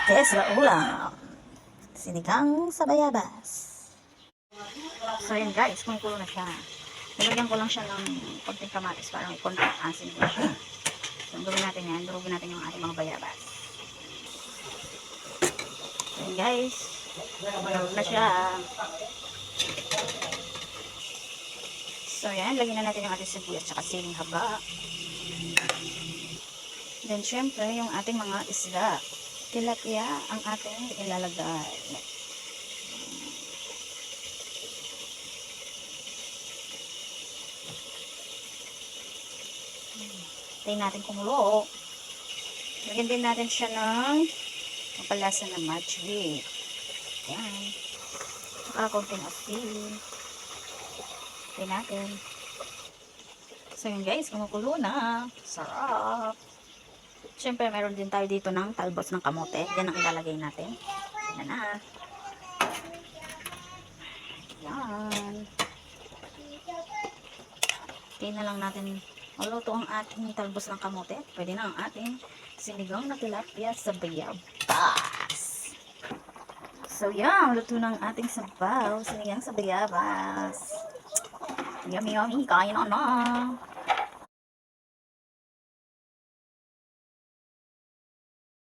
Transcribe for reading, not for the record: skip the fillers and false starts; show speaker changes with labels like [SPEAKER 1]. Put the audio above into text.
[SPEAKER 1] Kesra ulam. Sinigang sa bayabas. So yan guys, kumukulo na siya. Nilagyan ko lang siya ng konting kamatis para may konting asin din siya. So gawin natin yan, durugin natin yung ating mga bayabas. So yan guys, durug na siya. So yan, lagyan na natin yung ating sibuyas at siling haba. Then syempre yung ating mga isda. Tilapia ang ating ilalagay. Tayo natin kumulo. Lagyan din natin siya ng mapalasa na magic. Yan. Saka konting asin. Tayo natin. So yun guys, kumukulo na. Sarap. Siyempre, meron din tayo dito ng talbos ng kamote. Yan ang ilalagay natin. Yan na. Yan. Okay na lang natin maluto ang ating talbos ng kamote. Pwede na ang ating sinigang na tilapia sa bayabas. So yan, luto ng ating sabaw. Sinigang sa bayabas. Yummy yummy, kain na na.